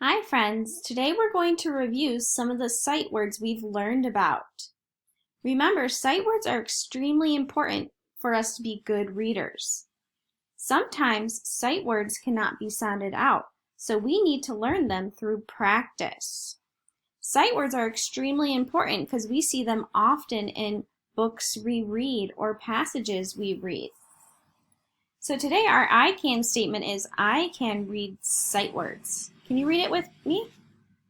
Hi friends, today we're going to review some of the sight words we've learned about. Remember, sight words are extremely important for us to be good readers. Sometimes sight words cannot be sounded out, so we need to learn them through practice. Sight words are extremely important because we see them often in books we read or passages we read. So today our I can statement is I can read sight words. Can you read it with me?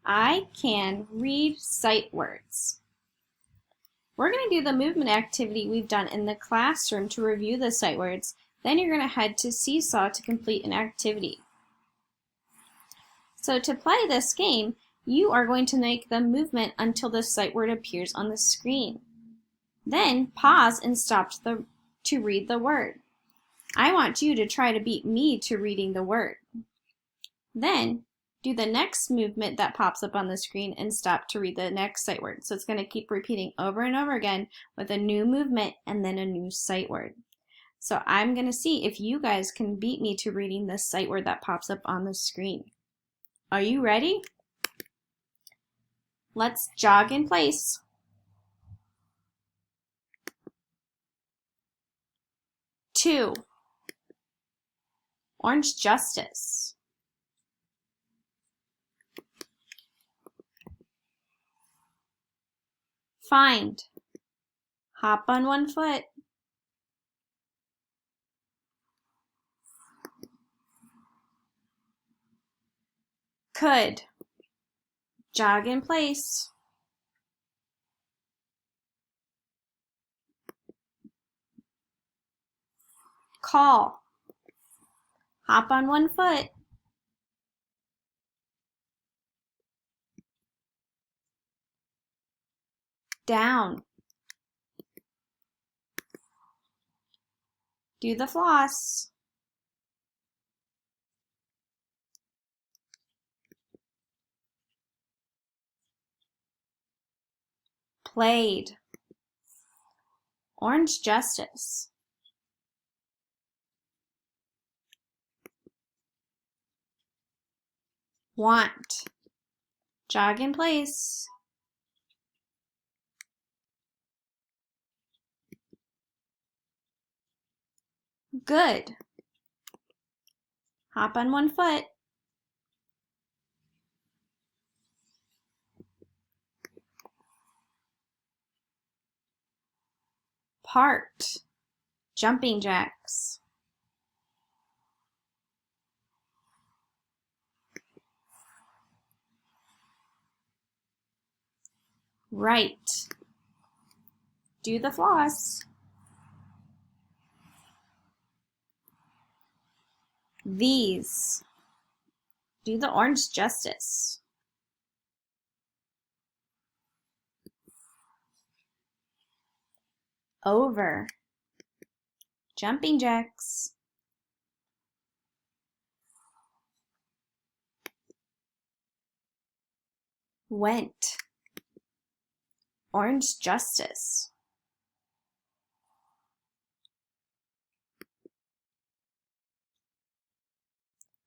I can read sight words. We're going to do the movement activity we've done in the classroom to review the sight words. Then you're going to head to Seesaw to complete an activity. So to play this game, you are going to make the movement until the sight word appears on the screen. Then pause and stop to read the word. I want you to try to beat me to reading the word. Then do the next movement that pops up on the screen and stop to read the next sight word. So it's going to keep repeating over and over again with a new movement and then a new sight word. So I'm going to see if you guys can beat me to reading the sight word that pops up on the screen. Are you ready? Let's jog in place. Two. Orange Justice. Find. Hop on one foot. Could. Jog in place. Call. Hop on one foot. Down. Do the floss. Played. Orange Justice. Want. Jog in place. Good. Hop on one foot. Part. Jumping jacks. Right. Do the floss. These. Do the Orange Justice. Over. Jumping jacks. Went. Orange Justice.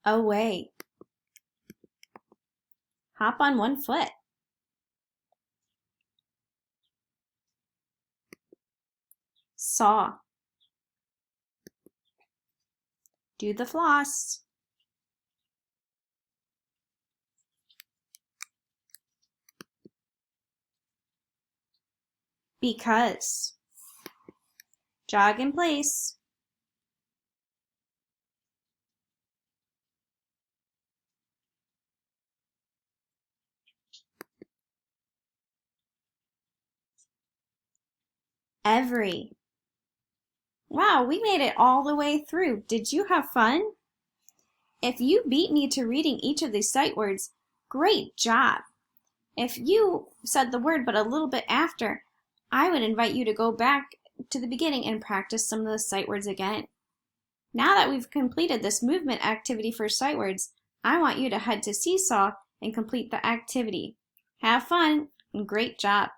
Away. Hop on one foot. Saw. Do the floss. Because. Jog in place. Every. Wow, we made it all the way through. Did you have fun? If you beat me to reading each of these sight words, great job. If you said the word but a little bit after, I would invite you to go back to the beginning and practice some of those sight words again. Now that we've completed this movement activity for sight words, I want you to head to Seesaw and complete the activity. Have fun and great job.